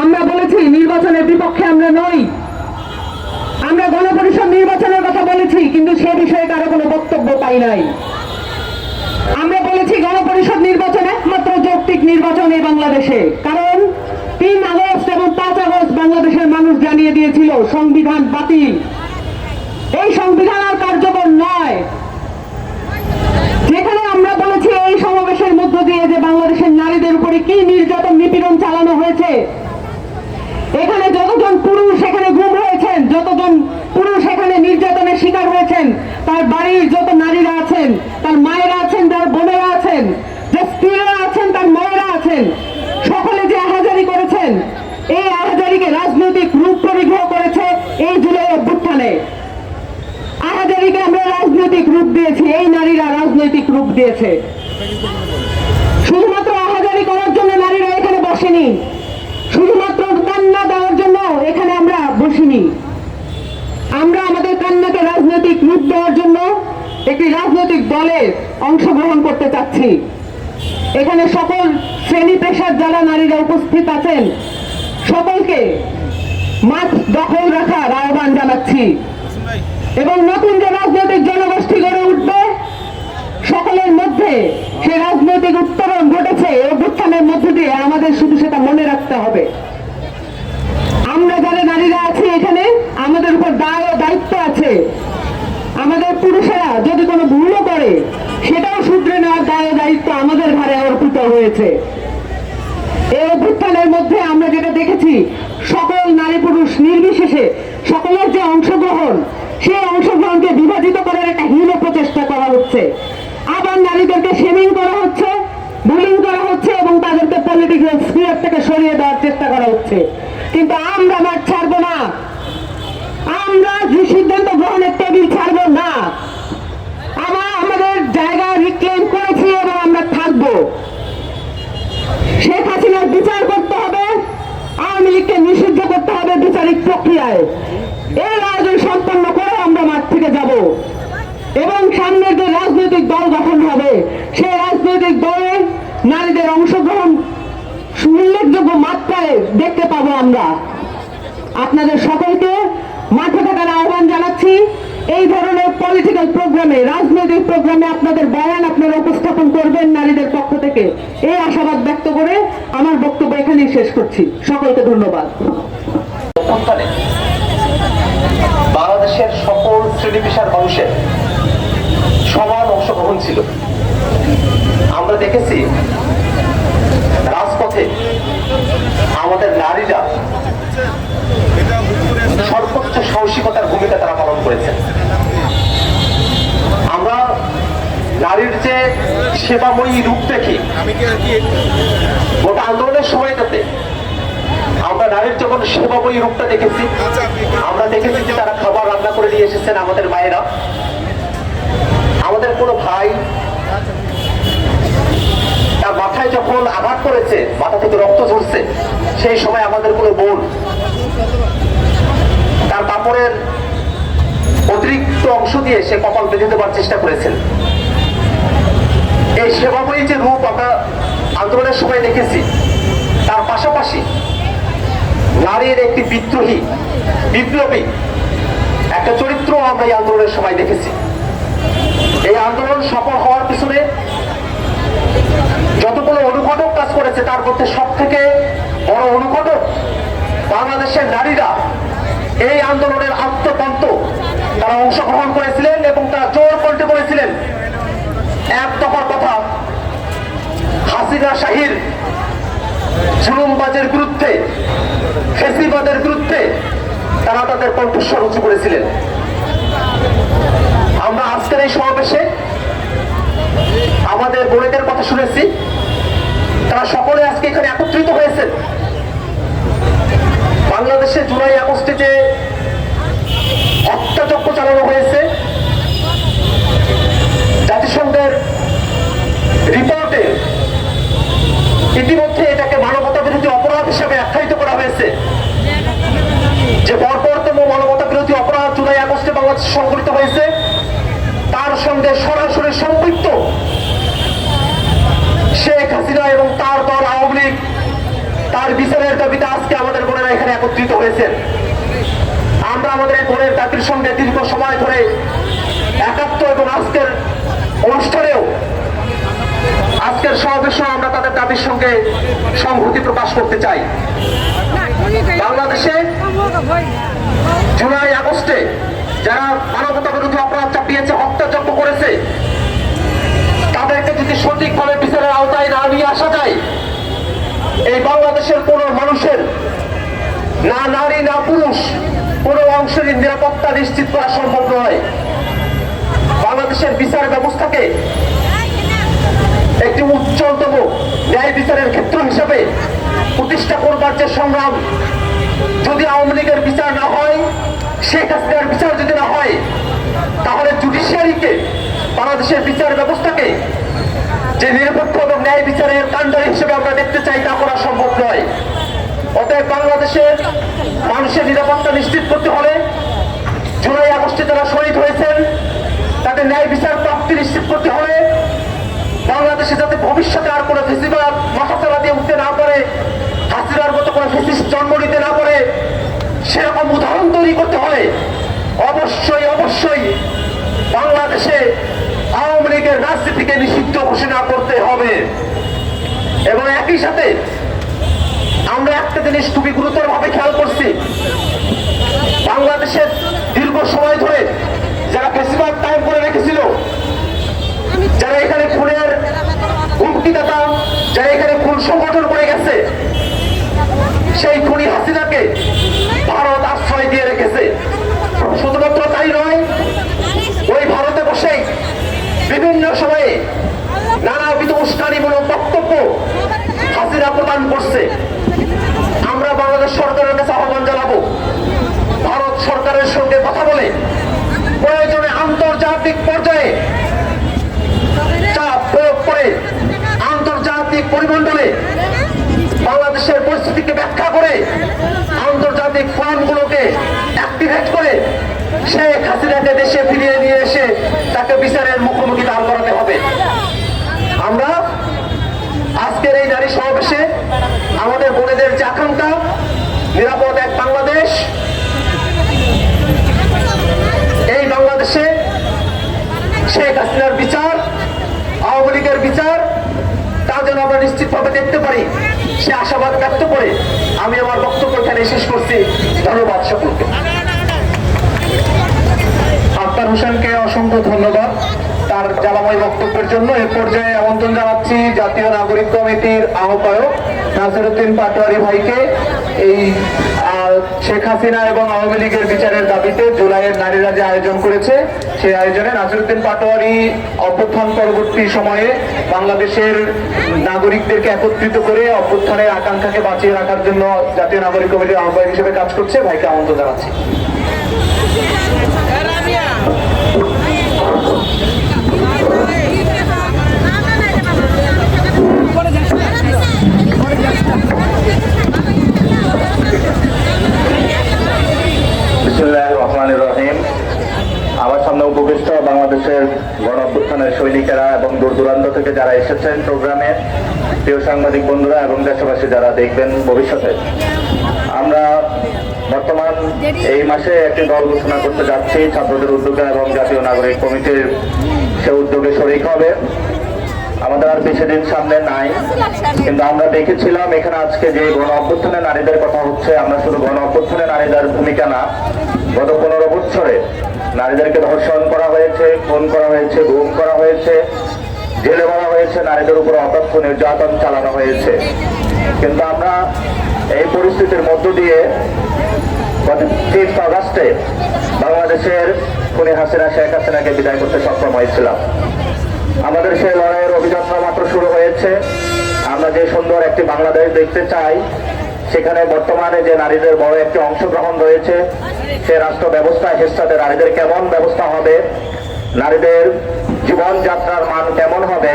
আমরা বলেছি নির্বাচনের বিপক্ষে আমরা নই, আমরা গণপরিষদ নির্বাচনের কথা বলেছি, কিন্তু সে বিষয়ে কারো কোনো বক্তব্য পাই নাই। আমরা বলেছি গণপরিষদ নির্বাচন একমাত্র যৌক্তিক নির্বাচন এই বাংলাদেশে, কারণ 3 আগস্ট এবং 5 আগস্ট বাংলাদেশের মানুষ জানিয়ে দিয়েছিল সংবিধান বাতিল, এই সংবিধান আর কার্যকর নয়। যেখানে আমরা বলেছি এই সমাবেশের মধ্য দিয়ে যে বাংলাদেশের নারীদের উপরে কি নির্যাতন নিপীড়ন চালানো হয়েছে, এখানে যতজন পুরুষ এখানে গুম হয়েছেন, যতজন পুরুষ এখানে নির্যাতনের শিকার হয়েছেন, তার বাড়ির যত নারীরা আছেন, তার মায়েরা আছেন, তার বোনেরা আছেন, যে স্ত্রীরা আছেন, তার মায়েরা আছেন, সকলে যে আহাজারি করেছেন, এই আহাজারিকে রাজনৈতিক রূপ পরিগ্রহ করেছে এই জুলাই অভ্যুত্থানে। আহাজারিকে আমরা রাজনৈতিক রূপ দিয়েছি, এই নারীরা রাজনৈতিক রূপ দিয়েছে। শুধুমাত্র আহাজারি করার জন্য নারীরা এখানে বসেনি, শুধুমাত্র কান্না দেওয়ার জন্য এখানে আমরা বসিনি। আমরা আমাদের কান্নাকে রাজনৈতিক রূপ দেওয়ার জন্য একটি রাজনৈতিক দলে অংশগ্রহণ করতে চাচ্ছি। এখানে সকল শ্রেণী পেশার যারা নারীরা উপস্থিত আছেন, সকলকে মাঠ দখল রাখার আহ্বান জানাচ্ছি এবং নতুন যে রাজনৈতিক জনগোষ্ঠী গড়ে উঠবে, সকলের মধ্যে সে রাজনৈতিক উত্তরণ ঘটেছে অভ্যুত্থানের মধ্য দিয়ে, আমাদের শুধু সেটা মনে রাখতে হবে। আমরা যারা নারীরা আছি এখানে, আমাদের উপর দায় ও দায়িত্ব আছে। আমাদের পুরুষেরা যদি কোনো ভুলও করে, সেটাও শুধরে নেওয়ার দায় ও দায়িত্ব আমাদের ঘাড়ে অর্পিত হয়েছে। এই অভ্যুত্থানের মধ্যে আমরা যেটা দেখেছি, সকল নারী পুরুষ নির্বিশেষে সকলের যে অংশগ্রহণ, সেই অংশগ্রহণকে বিভাজিত করার একটা হীন প্রচেষ্টা করা হচ্ছে। আবার নারীদেরকে শেমিং করা হচ্ছে, বুলিং করা হচ্ছে এবং তাদেরকে পলিটিক্যাল স্ফিয়ার থেকে সরিয়ে দেওয়ার চেষ্টা করা হচ্ছে। কিন্তু আমরা মাঠ ছাড়বো না, আমরা যে সিদ্ধান্ত গ্রহণের টেবিল ছাড়বো না। আমাদের জায়গা রিক্লেম করেছি এবং আমরা থাকবো। শেখ হাসিনার বিচার করতে হবে, আওয়ামী লীগকে নিষিদ্ধ করতে হবে বিচারিক প্রক্রিয়ায়। এই আয়োজন সম্পন্ন করে আমরা মাঠ থেকে যাব এবং সামনের যে রাজনৈতিক দল গঠন হবে, সেই রাজনৈতিক দলে নারীদের অংশগ্রহণ উল্লেখযোগ্য মাত্রায় দেখতে পাবো আমরা। আপনাদের সকলকে মাঠে থাকার আহ্বান জানাচ্ছি। এই ধরনের পলিটিক্যাল প্রোগ্রামে, রাজনৈতিক প্রোগ্রামে আপনাদের বয়ান আপনারা উপস্থাপন করবেন নারীদের পক্ষ থেকে, এই আশাবাদ ব্যক্ত করে আমার বক্তব্য এখানেই শেষ করছি। সকলকে ধন্যবাদ। বাংলাদেশের সকল শ্রেণী পেশার মানুষের সমান অংশগ্রহণ ছিল। আমরা দেখেছি রাজপথে আমাদের নারীরা সর্বোচ্চ সাহসিকতার ভূমিকা তারা পালন করেছেন। আমরা নারীর যে সেবাময়ী রূপ দেখি, গোটা আন্দোলনের সময়টাতে আমরা নারীর যখন সেবাময়ী রূপটা দেখেছি, আমরা দেখেছি যে তারা খাবার রান্না করে নিয়ে এসেছেন আমাদের মায়েরা। আমাদের কোনো ভাই তার মাথায় যখন আঘাত করেছে, মাথা থেকে রক্ত ঝরছে, সেই সময় আমাদের কোনো বোন তার কাপড়ের অতিরিক্ত অংশ দিয়ে সে কপাল বেঁধে দেওয়ার চেষ্টা করেছেন। এই সেবাময়ী যে রূপ আমরা আন্দোলনের সময় দেখেছি, তার পাশাপাশি নারীর একটি বিদ্রোহী, বিপ্লবী একটা চরিত্র আমরা এই আন্দোলনের সময় দেখেছি। এই আন্দোলন সফল হওয়ার পিছনে যতগুলো অনুঘটক কাজ করেছে, তার মধ্যে সব থেকে বড় অনুঘটক বাংলাদেশের নারীরা এই আন্দোলনের আত্মপান্ত তারা অংশগ্রহণ করেছিলেন এবং তারা জোর কণ্ঠে বলেছিলেন এক দফার কথা, হাসিনা শাহীর জুলুমবাজের বিরুদ্ধে, ফেসিবাদের বিরুদ্ধে তারা তাদের কণ্ঠস্বর উঁচু করেছিলেন। আমরা আজকের এই সমাবেশে আমাদের বোনেদের কথা শুনেছি, তারা সকলে আজকে এখানে একত্রিত হয়েছেন। বাংলাদেশে জুলাই আগস্টে যে হত্যাযজ্ঞ চালানো হয়েছে, জাতিসংঘের রিপোর্টে ইতিমধ্যে এটাকে মানবতা বিরোধী অপরাধ হিসেবে আখ্যায়িত করা হয়েছে। যে বর্বরতম মানবতা বিরোধী অপরাধ জুলাই আগস্টে বাংলাদেশে সংঘটিত হয়েছে, তার সঙ্গে সরাসরি সম্পৃক্ত শেখ হাসিনা এবং তার দল আওয়ামী লীগ, তার তার বিচারের দাবিতে আজকে আমাদের বোনেরা এখানে একত্রিত হয়েছেন। আমরা আমাদের এই বোনের দাবির সঙ্গে দীর্ঘ সময় ধরে একাত্ম এবং আজকের অনুষ্ঠানেও আজকের সমাবেশে আমরা তাদের দাবির সঙ্গে সংহতি প্রকাশ করতে চাই। বাংলাদেশে জুলাই আগস্টে যারা মানবতা বিরোধী অপরাধ চাপিয়েছে, হত্যাযজ্ঞ করেছে, তাদেরকে যদি সঠিকভাবে বিচারের আওতায় না নিয়ে আসা যায়, এই বাংলাদেশের কোন মানুষের, না নারী না পুরুষ, কোন অংশেরই নিরাপত্তা নিশ্চিত করা সম্ভব নয়। বাংলাদেশের বিচার ব্যবস্থাকে একটি উজ্জ্বলতম ন্যায় বিচারের ক্ষেত্র হিসেবে প্রতিষ্ঠা করবার যে সংগ্রাম, যদি আওয়ামী লীগের বিচার না হয়, শেখ হাসিনার বিচার যদি না হয়, তাহলে জুডিশিয়ারিকে, বাংলাদেশের বিচার ব্যবস্থাকে যে নিরপেক্ষ এবং ন্যায় বিচারের কাণ্ডারি হিসেবে আমরা দেখতে চাই, তা করা সম্ভব নয়। অতএব বাংলাদেশের মানুষের নিরাপত্তা নিশ্চিত করতে হলে জুলাই আগস্টে যারা শহীদ হয়েছেন তাদের ন্যায় বিচার প্রাপ্তি নিশ্চিত করতে হলে বাংলাদেশে যাতে ভবিষ্যতে আর কোনো ফেসিবাদ মাথাচাড়া দিয়ে উঠতে না পারে, হাসিনার মতো কোনো ফেসিস্ট জন্ম নিতে না পারে, সেরকম উদাহরণ তৈরি করতে হলে অবশ্যই অবশ্যই বাংলাদেশে আওয়ামী লীগের রাজনীতিকে নিষিদ্ধ ঘোষণা করতে হবে। এবং একই সাথে আমরা একটা জিনিস খুবই গুরুতরভাবে খেয়াল করছি, বাংলাদেশের দীর্ঘ সময় ধরে যারা ফেসিবাদ কায়েম করে রেখেছিল, যারা এখানে খুনের হুমকিদাতা, যারা এখানে খুন সংগঠন করে গেছে, সেই খুনি হাসিনাকে ভারত আশ্রয় দিয়ে রেখেছে। শুধুমাত্র তাই নয়, ওই ভারতে বসেই বিভিন্ন সময়ে নানাবিধ উস্কানিমূলক বক্তব্য হাসিনা প্রদান করছে। আমরা বাংলাদেশ সরকারের কাছে আহ্বান জানাবো, ভারত সরকারের সঙ্গে কথা বলে প্রয়োজনে আন্তর্জাতিক পর্যায়ে চাপ প্রয়োগ করে আন্তর্জাতিক পরিমণ্ডলে বাংলাদেশের পরিস্থিতিকে ব্যাখ্যা করে আন্তর্জাতিক ফোরামগুলোকে অ্যাক্টিভেট করে শেখ হাসিনাকে দেশে ফিরিয়ে নিয়ে এসে তাকে বিচারের মুখোমুখি দাঁড় করাতে হবে। আমরা আজকের এই নারী সমাবেশে আমাদের বোনেদের যে আকাঙ্ক্ষা, নিরাপদ এক বাংলাদেশ, এই বাংলাদেশে শেখ হাসিনার বিচার, আওয়ামী লীগের বিচার, তা যেন আমরা নিশ্চিতভাবে দেখতে পারি, সে আশাবাদ ব্যক্ত করে আমি আমার বক্তব্য এখানে শেষ করছি। ধন্যবাদ সকলকে। আক্তার হোসেনকে অসংখ্য ধন্যবাদ তার জ্বালাময় বক্তব্যের জন্য। এ পর্যায়ে আমন্ত্রণ জানাচ্ছি জাতীয় নাগরিক কমিটির আহ্বায়ক নাসিরউদ্দিন পাটোয়ারি ভাইকে। এই শেখ হাসিনা এবং আওয়ামী লীগের বিচারের দাবিতে জুলাইয়ের নারীরা যে আয়োজন করেছে, সেই আয়োজনে নাসিরউদ্দিন পাটোয়ারি অভ্যুত্থান পরবর্তী সময়ে বাংলাদেশের নাগরিকদেরকে একত্রিত করে অভ্যুত্থানের আকাঙ্ক্ষাকে বাঁচিয়ে রাখার জন্য জাতীয় নাগরিক কমিটির আহ্বায়ক হিসেবে কাজ করছে। ভাইকে আমন্ত্রণ জানাচ্ছি। আমার সামনে উপবিষ্ট বাংলাদেশের গণ অভ্যুত্থানের সৈনিকেরা এবং দূর দূরান্ত থেকে যারা এসেছেন প্রোগ্রামে, প্রিয় সাংবাদিক বন্ধুরা এবং দেশবাসী যারা দেখবেন ভবিষ্যতে, আমরা বর্তমান এই মাসে একটি দল ঘোষণা করতে যাচ্ছি ছাত্রদের উদ্যোগে এবং জাতীয় নাগরিক কমিটির সে উদ্যোগে শরিক হবে। আমাদের আর বেশি দিন সামনে নাই, কিন্তু আমরা দেখেছিলাম এখানে আজকে যে গণ অভ্যুত্থানে নারীদের কথা হচ্ছে, আমরা শুধু গণ অভ্যুত্থানে নারীদের ভূমিকা না, গত 15 বছরে নারীদেরকে ধর্ষণ করা হয়েছে, খুন করা হয়েছে, গুম করা হয়েছে, জেলে ভরা হয়েছে, নারীদের উপর অকথ্য নির্যাতন চালানো হয়েছে। কিন্তু আমরা এই পরিস্থিতির মধ্য দিয়ে 5 আগস্টে বাংলাদেশের খুনি হাসিনা শেখ হাসিনাকে বিদায় করতে সক্ষম হয়েছিলাম। আমাদের সেই লড়াইয়ের অভিযাত্রা মাত্র শুরু হয়েছে। আমরা যে সুন্দর একটি বাংলাদেশ দেখতে চাই, সেখানে বর্তমানে যে নারীদের বড় একটি অংশগ্রহণ রয়েছে, সে রাষ্ট্র ব্যবস্থায় ভবিষ্যতে নারীদের কেমন ব্যবস্থা হবে, নারীদের জীবনযাত্রার মান কেমন হবে,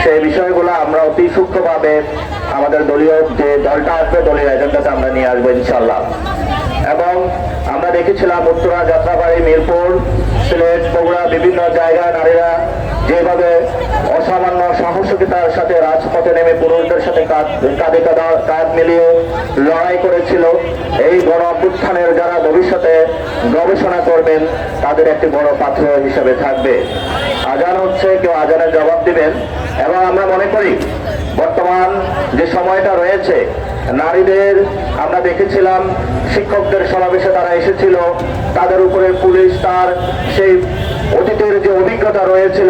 সেই বিষয়গুলো আমরা অতি সূক্ষ্মভাবে আমাদের দলীয় যে দলটা আসবে, দলীয় এজেন্ডাতে আমরা নিয়ে আসবো ইনশাল্লাহ। এবং আমরা দেখেছিলাম উত্তরা, যাত্রাবাড়ি, মিরপুর, সিলেট, বগুড়া বিভিন্ন জায়গায় নারীরা যেভাবে অসামান্য সাহস সাহসিকতার সাথে রাজপথে নেমে পুরুষদের সাথে কাঁধে কাঁধ মিলিয়ে লড়াই করেছিল। এই গণ অভ্যুত্থানের যারা ভবিষ্যতে গবেষণা করবেন তাদের একটি বড় পাথর হিসেবে থাকবে। আজান হচ্ছে, কেউ আজানের জবাব দিবেন। এবং আমরা মনে করি বর্তমান যে সময়টা রয়েছে, নারীদের আমরা দেখেছিলাম শিক্ষকদের সমাবেশে তারা এসেছিল, তাদের উপরে পুলিশ তার সেই অতীতের যে অভিজ্ঞতা রয়েছিল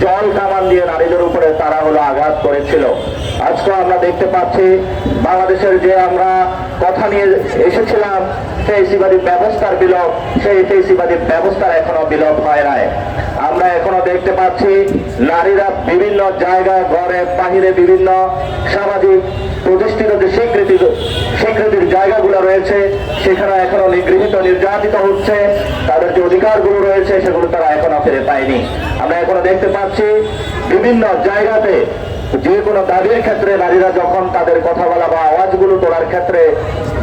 জল কামান দিয়ে নারীদের উপরে তারা আঘাত করেছিল। আজকে আমরা দেখতে পাচ্ছি বাংলাদেশের যে আমরা কথা নিয়ে এসেছিলাম ফেসিবাদী ব্যবস্থার বিলোপ, সেই ফেসিবাদী ব্যবস্থার এখনো বিলোপ হয় নাই। আমরা এখনো দেখতে পাচ্ছি নারীরা বিভিন্ন জায়গায় ঘরে বাহিরে বিভিন্ন সামাজিক প্রতিষ্ঠিত যে স্বীকৃতির জায়গাগুলো রয়েছে সেখানে এখনো নিগৃহীত নির্যাতিত হচ্ছে। তাদের যে অধিকারগুলো রয়েছে সেগুলো তারা এখনো ফিরে পায়নি। আমরা এখনো দেখতে পাচ্ছি বিভিন্ন জায়গাতে যে কোনো দাবির ক্ষেত্রে নারীরা যখন তাদের কথা বলা বা আওয়াজগুলো তোলার ক্ষেত্রে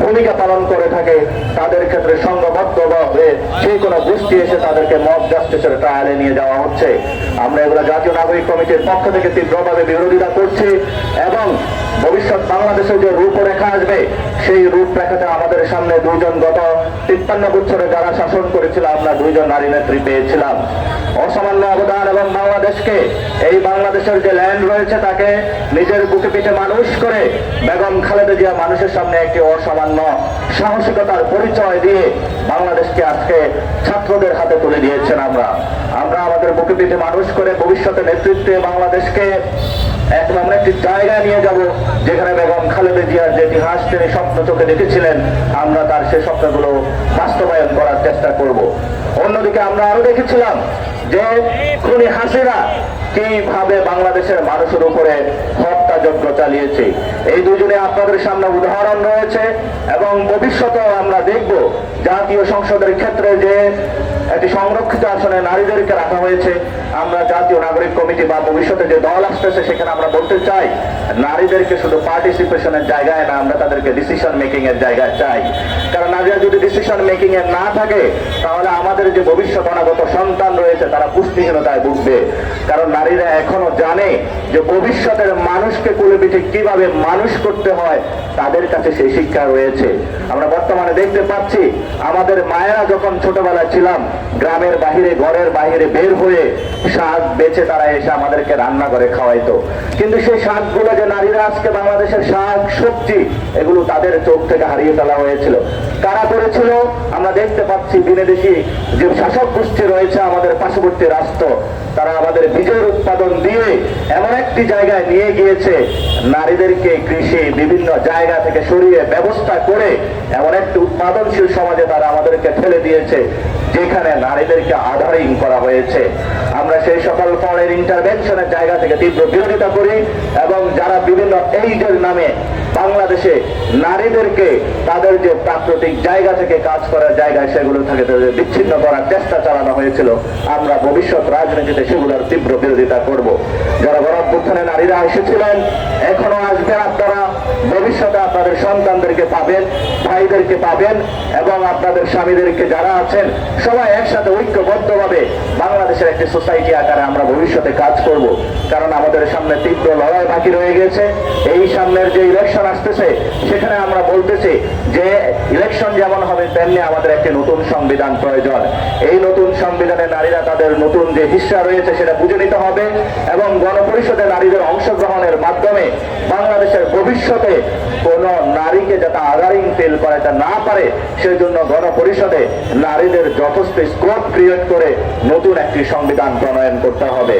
ভূমিকা পালন করে থাকে, তাদের ক্ষেত্রে সংঘবদ্ধ হয়ে যে কোনো গোষ্ঠী এসে তাদেরকে মব জাস্টিসের ট্রায়ালে নিয়ে যাওয়া হচ্ছে। আমরা এগুলো জাতীয় নাগরিক কমিটির পক্ষ থেকে তীব্রভাবে বিরোধিতা করছি এবং ভবিষ্যৎ বাংলাদেশে যে রূপরেখা আসবে সেই রূপরেখাতে আমাদের সামনে দুইজন গত 53 বছরে যারা শাসন করেছিল আমরা দুইজন নারী নেত্রী পেয়েছিলাম। অসামান্য অবদান এবং বাংলাদেশকে এই বাংলাদেশের যে ল্যান্ড রয়েছে তাকে নিজের বুকে পিঠে মানুষ করে বেগম খালেদা জিয়া মানুষের সামনে একটি অসামান্য সাহসিকতার পরিচয় দিয়ে বাংলাদেশকে আজকে ছাত্রদের হাতে তুলে দিয়েছেন। আমরা আমাদের বুকে পিঠে মানুষ করে ভবিষ্যতে নেতৃত্বে বাংলাদেশকে এমন একটি জায়গায় নিয়ে যাব যেখানে বেগম খালেদা জিয়ার যে ইতিহাস তিনি স্বপ্ন চোখে দেখেছিলেন আমরা তার সেই স্বপ্নগুলো বাস্তবায়ন করার চেষ্টা করব। অন্যদিকে আমরা আরো দেখেছিলাম যে খুনি হাসিনা কিভাবে বাংলাদেশের মানুষের উপরে হত্যাযজ্ঞ চালিয়েছে। এই দুজনে আপনাদের সামনে উদাহরণ রয়েছে এবং ভবিষ্যতেও আমরা দেখব জাতীয় সংসদের ক্ষেত্রে যে একটি সংরক্ষিত আসনে নারীদেরকে রাখা হয়েছে। আমরা জাতীয় নাগরিক কমিটি বা ভবিষ্যতে যে দল আসতেছে সেখানে আমরা বলতে চাই নারীদেরকে শুধু পার্টিসিপেশনের জায়গায় না, আমরা তাদেরকে ডিসিশন মেকিং এর জায়গায় চাই। কারণ নারীরা যদি ডিসিশন মেকিং এর না থাকে তাহলে আমাদের যে ভবিষ্যৎ অনাগত সন্তান রয়েছে তারা পুষ্টিহীনতায় ভুগবে। কারণ নারীরা এখনো জানে যে ভবিষ্যতের মানুষকে কোলে পিঠে কিভাবে মানুষ করতে হয়, তাদের কাছে সেই শিক্ষা রয়েছে। আমরা বর্তমানে দেখতে পাচ্ছি আমাদের মায়েরা যখন ছোটবেলায় ছিলাম গ্রামের বাহিরে ঘরের বাহিরে বের হয়ে শাক বেচে তারা এসে আমাদেরকে রান্না করে খাওয়াইতো, কিন্তু সেই শাকগুলো যে নারীরা আজকে বাংলাদেশের শাক সবজি এগুলো তাদের চোখ থেকে হারিয়ে ফেলা হয়েছিল। কারা করেছিল? আমরা দেখতে পাচ্ছি বিদেশি যে শাসক গোষ্ঠী রয়েছে আমাদের পার্শ্ববর্তী রাষ্ট্র, তারা আমাদের বীজের উৎপাদন দিয়ে এমন একটি জায়গায় নিয়ে গিয়েছে নারীদেরকে কৃষি বিভিন্ন জায়গা থেকে সরিয়ে ব্যবস্থা করে এমন একটি উৎপাদনশীল সমাজে তারা আমাদেরকে ফেলে দিয়েছে যেখানে নারীদেরকে আধারিং করা হয়েছে। আমরা সেই সকল ফরেন ইন্টারভেনশনের জায়গা থেকে তীব্র বিরোধিতা করি এবং যারা বিভিন্ন এইডের নামে বাংলাদেশে নারীদেরকে তাদের যে প্রাকৃতিক জায়গা থেকে কাজ করার জায়গায় সেগুলো থেকে তাদের বিচ্ছিন্ন করার চেষ্টা চালানো হয়েছিল, আমরা ভবিষ্যৎ রাজনীতিতে সেগুলোর তীব্র বিরোধিতা করব। যারা গণ অভ্যুত্থানে নারীরা এসেছিলেন এখনো আসবেন, আপনারা ভবিষ্যতে আপনাদের সন্তানদেরকে পাবেন, ভাইদেরকে পাবেন এবং আপনাদের স্বামীদেরকে যারা আছেন সবাই একসাথে ঐক্যবদ্ধভাবে বাংলাদেশের একটি সোসাইটি আকারে আমরা ভবিষ্যতে কাজ করব। কারণ আমাদের সামনে তীব্র লড়াই বাকি রয়ে গেছে। এই সামনের যে ইলেকশন আসতেছে সেখানে আমরা বলতেছি যে ইলেকশন যেমন হবে তেমনি আমাদের একটি নতুন সংবিধান প্রয়োজন। এই নতুন সংবিধানে নারীরা তাদের নতুন যে হিস্সা রয়েছে সেটা বুঝে নিতে হবে এবং গণপরিষদে নারীদের অংশগ্রহণের মাধ্যমে বাংলাদেশের ভবিষ্যতে কোন নারীকে যাতে আধারিং ফিল করাতে না পারে সেই জন্য গণপরিষদে নারীদের যথেষ্ট স্কোপ ক্রিয়েট করে নতুন একটি সংবিধান প্রণয়ন করতে হবে।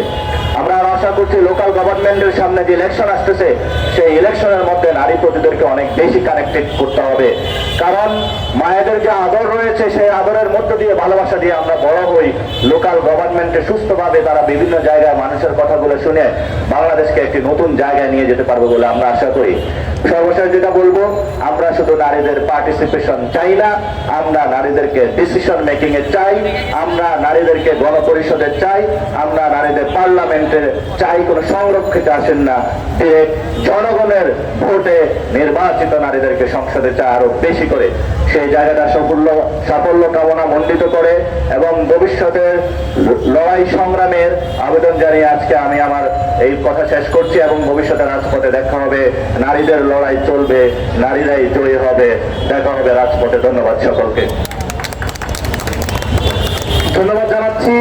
আমরা আশা করছি লোকাল গভর্নমেন্টের সামনে যে ইলেকশন আসতেছে সেই ইলেকশনের মধ্যে নারী প্রতিনিধিদেরকে অনেক বেশি কানেক্টেড করতে হবে। কারণ মায়েদের যে আদর রয়েছে সেই আদরের মধ্য দিয়ে ভালোবাসা দিয়ে আমরা বড় হই। লোকাল গভর্নমেন্টে সুস্থভাবে তারা বিভিন্ন জায়গায় মানুষের কথাগুলো শুনে বাংলাদেশকে একটি নতুন জায়গায় নিয়ে যেতে পারবে বলে আমরা আশা করি। সর্বশেষ যেটা বলবো, আমরা শুধু নারীদের পার্টিসিপেশন চাই না, আমরা নারীদেরকে ডিসিশন মেকিং এ চাই, আমরা নারীদেরকে গণপরিষদে চাই, আমরা নারীদের পার্লামেন্টে চাই। কোনো সংরক্ষিত আসেন না, জনগণের ভোটে নির্বাচিত নারীদেরকে সংসদে চায় আরো বেশি করে সেই জায়গাটা সাফল্য কামনা মণ্ডিত করে এবং ভবিষ্যতের লড়াই সংগ্রামের আবেদন জানিয়ে আজকে আমি আমার এই কথা শেষ করছি এবং ভবিষ্যতে রাজপথে দেখা হবে, নারীদের লড়াই চলবে, নারীরাই জয়ী হবে, দেখা হবে রাজপথে। ধন্যবাদ সকলকে। ধন্যবাদ জানাচ্ছি।